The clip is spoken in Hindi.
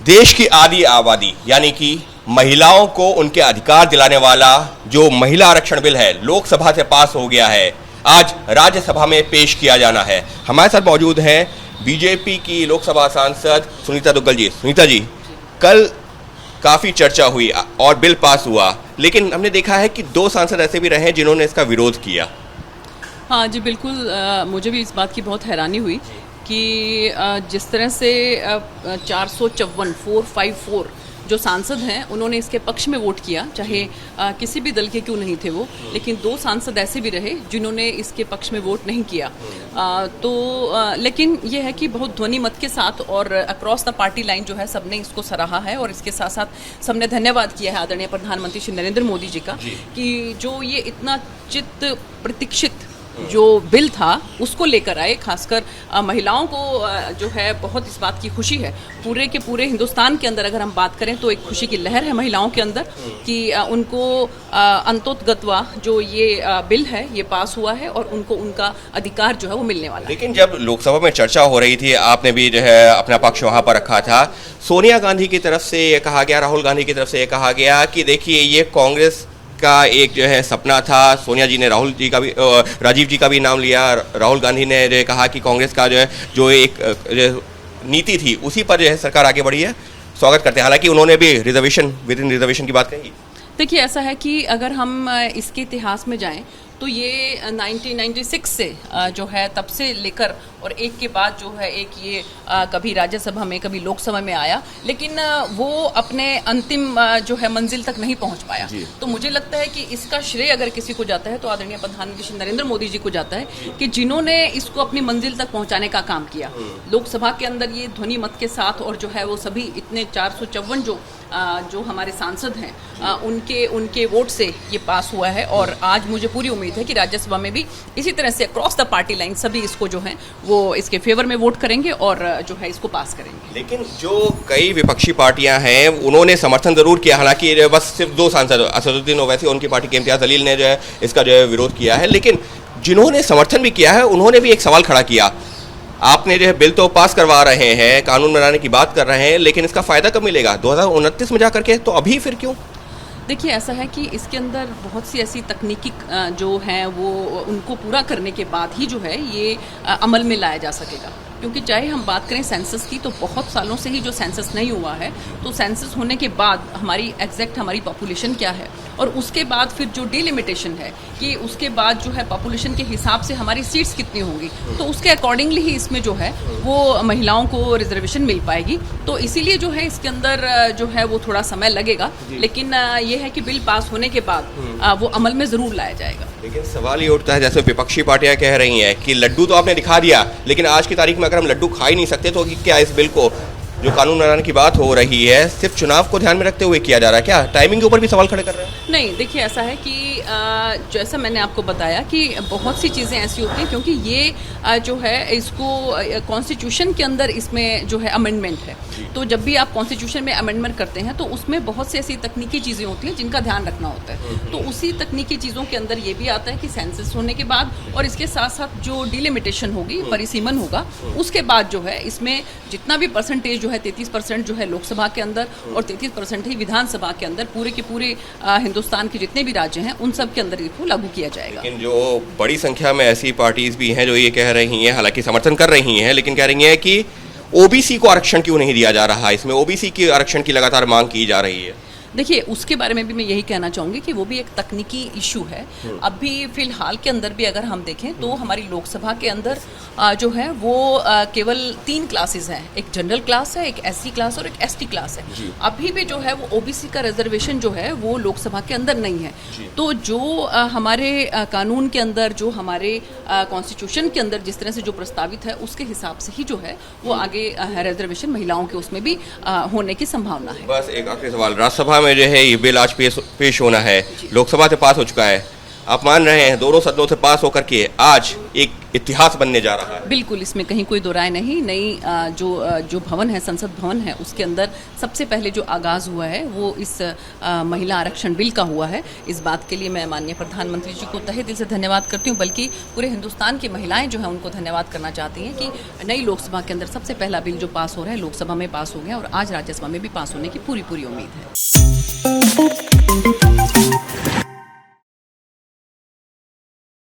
देश की आधी आबादी यानी कि महिलाओं को उनके अधिकार दिलाने वाला जो महिला आरक्षण बिल है लोकसभा से पास हो गया है, आज राज्यसभा में पेश किया जाना है। हमारे साथ मौजूद हैं बीजेपी की लोकसभा सांसद सुनीता दुग्गल जी। सुनीता जी, कल काफ़ी चर्चा हुई और बिल पास हुआ, लेकिन हमने देखा है कि दो सांसद ऐसे भी रहे हैं जिन्होंने इसका विरोध किया। हाँ जी, बिल्कुल। मुझे भी इस बात की बहुत हैरानी हुई कि जिस तरह से 454 जो सांसद हैं उन्होंने इसके पक्ष में वोट किया, चाहे किसी भी दल के क्यों नहीं थे वो, लेकिन दो सांसद ऐसे भी रहे जिन्होंने इसके पक्ष में वोट नहीं किया। लेकिन ये है कि बहुत ध्वनि मत के साथ और अक्रॉस द पार्टी लाइन जो है सबने इसको सराहा है और इसके साथ साथ सबने धन्यवाद किया है आदरणीय प्रधानमंत्री श्री नरेंद्र मोदी जी का कि जो ये इतना चित्त प्रतीक्षित जो बिल था उसको लेकर आए। खासकर महिलाओं को जो है बहुत इस बात की खुशी है। पूरे के पूरे हिंदुस्तान के अंदर अगर हम बात करें तो एक खुशी की लहर है महिलाओं के अंदर कि उनको अंतोत्गत्वा जो ये बिल है ये पास हुआ है और उनको उनका अधिकार जो है वो मिलने वाला है। लेकिन जब लोकसभा में चर्चा हो रही थी, आपने भी जो है अपना पक्ष वहाँ पर रखा था। सोनिया गांधी की तरफ से ये कहा गया, राहुल गांधी की तरफ से ये कहा गया कि देखिए ये कांग्रेस का एक जो है सपना था। सोनिया जी ने राहुल जी का भी, राजीव जी का भी नाम लिया। राहुल गांधी ने जो कहा कि कांग्रेस का जो है जो एक नीति थी उसी पर जो है सरकार आगे बढ़ी है। स्वागत करते हैं। हालांकि उन्होंने भी रिजर्वेशन विद इन रिजर्वेशन की बात कही। देखिए, ऐसा है कि अगर हम इसके इतिहास में जाएं तो ये 1996 से जो है तब से लेकर और एक के बाद जो है एक ये कभी राज्यसभा में कभी लोकसभा में आया, लेकिन वो अपने अंतिम जो है मंजिल तक नहीं पहुंच पाया। तो मुझे लगता है कि इसका श्रेय अगर किसी को जाता है तो आदरणीय प्रधानमंत्री श्री नरेंद्र मोदी जी को जाता है कि जिन्होंने इसको अपनी मंजिल तक पहुंचाने का काम किया। लोकसभा के अंदर ये ध्वनि मत के साथ और जो है वो सभी इतने 454 जो हमारे सांसद हैं उनके वोट से ये पास हुआ है और आज मुझे पूरी उम्मीद है कि राज्यसभा में भी इसी तरह से अक्रॉस द पार्टी लाइन सभी इसको जो है वो इसके फेवर में वोट करेंगे और जो है इसको पास करेंगे। लेकिन जो कई विपक्षी पार्टियां हैं उन्होंने समर्थन जरूर किया। हालांकि बस सिर्फ दो सांसद असदुद्दीन ओवैसी और उनकी पार्टी के इम्तियाज जलील ने जो है इसका जो है विरोध किया है, लेकिन जिन्होंने समर्थन भी किया है उन्होंने भी एक सवाल खड़ा किया। आपने जो है बिल तो पास करवा रहे हैं, कानून बनाने की बात कर रहे हैं, लेकिन इसका फायदा कब मिलेगा? 2029 में जा करके, तो अभी फिर क्यों? देखिए, ऐसा है कि इसके अंदर बहुत सी ऐसी तकनीकी जो हैं वो उनको पूरा करने के बाद ही जो है ये अमल में लाया जा सकेगा। क्योंकि चाहे हम बात करें सेंसस की तो बहुत सालों से ही जो सेंसस नहीं हुआ है, तो सेंसस होने के बाद हमारी एग्जैक्ट हमारी पॉपुलेशन क्या है और उसके बाद फिर जो डिलिमिटेशन है कि उसके बाद जो है पॉपुलेशन के हिसाब से हमारी सीट्स कितनी होंगी, तो उसके अकॉर्डिंगली ही इसमें जो है वो महिलाओं को रिजर्वेशन मिल पाएगी। तो इसीलिए जो है इसके अंदर जो है वो थोड़ा समय लगेगा, लेकिन ये है कि बिल पास होने के बाद वो अमल में ज़रूर लाया जाएगा। लेकिन सवाल ये उठता है, जैसे विपक्षी पार्टियां कह रही हैं कि लड्डू तो आपने दिखा दिया, लेकिन आज की तारीख में अगर हम लड्डू खा ही नहीं सकते तो क्या इस बिल को जो कानून बनाने की बात हो रही है सिर्फ चुनाव को ध्यान में रखते हुए किया जा रहा है? क्या टाइमिंग के ऊपर भी सवाल खड़े कर रहे हैं? नहीं, देखिए, ऐसा है कि जैसा मैंने आपको बताया कि बहुत सी चीज़ें ऐसी होती हैं, क्योंकि ये जो है इसको कॉन्स्टिट्यूशन के अंदर इसमें जो है अमेंडमेंट है। तो जब भी आप कॉन्स्टिट्यूशन में अमेंडमेंट करते हैं तो उसमें बहुत सी ऐसी तकनीकी चीज़ें होती हैं जिनका ध्यान रखना होता है। तो उसी तकनीकी चीज़ों के अंदर ये भी आता है कि सेंसस होने के बाद और इसके साथ साथ जो डिलिमिटेशन होगी, परिसीमन होगा, उसके बाद जो है इसमें जितना भी परसेंटेज जो है 33% जो है लोकसभा के अंदर और 33% ही विधानसभा के अंदर पूरे के पूरे हिंदुस्तान के जितने भी राज्य हैं उन सब के अंदर इसको लागू किया जाएगा। लेकिन जो बड़ी संख्या में ऐसी पार्टीज भी हैं जो ये कह रही हैं, हालांकि समर्थन कर रही हैं, लेकिन कह रही हैं कि ओबीसी को आरक्षण क्यों नहीं दिया जा रहा, इसमें ओबीसी की आरक्षण की लगातार मांग की जा रही है। देखिए, उसके बारे में भी मैं यही कहना चाहूँगी कि वो भी एक तकनीकी इशू है। अभी फिलहाल के अंदर भी अगर हम देखें तो हमारी लोकसभा के अंदर जो है वो केवल 3 क्लासेस हैं, एक जनरल क्लास है, एक एससी क्लास और एक एसटी क्लास है। अभी भी जो है वो ओबीसी का रिजर्वेशन जो है वो लोकसभा के अंदर नहीं है। तो जो हमारे कानून के अंदर, जो हमारे कॉन्स्टिट्यूशन के अंदर जिस तरह से जो प्रस्तावित है उसके हिसाब से ही जो है वो आगे रिजर्वेशन महिलाओं के उसमें भी होने की संभावना है। बस एक आखिरी सवाल, राज्यसभा में जो है ये बिल आज पेश होना है, लोकसभा से पास हो चुका है, आप मान रहे हैं दोनों सदनों से पास होकर के आज एक इतिहास बनने जा रहा है। बिल्कुल, इसमें कहीं कोई दो राय नहीं। नई जो भवन है, संसद भवन है, उसके अंदर सबसे पहले जो आगाज़ हुआ है वो इस महिला आरक्षण बिल का हुआ है। इस बात के लिए मैं माननीय प्रधानमंत्री जी को तहे दिल से धन्यवाद करती हूँ, बल्कि पूरे हिंदुस्तान की महिलाएं जो हैं उनको धन्यवाद करना चाहती हैं कि नई लोकसभा के अंदर सबसे पहला बिल जो पास हो रहा है लोकसभा में पास हो गया और आज राज्यसभा में भी पास होने की पूरी उम्मीद है।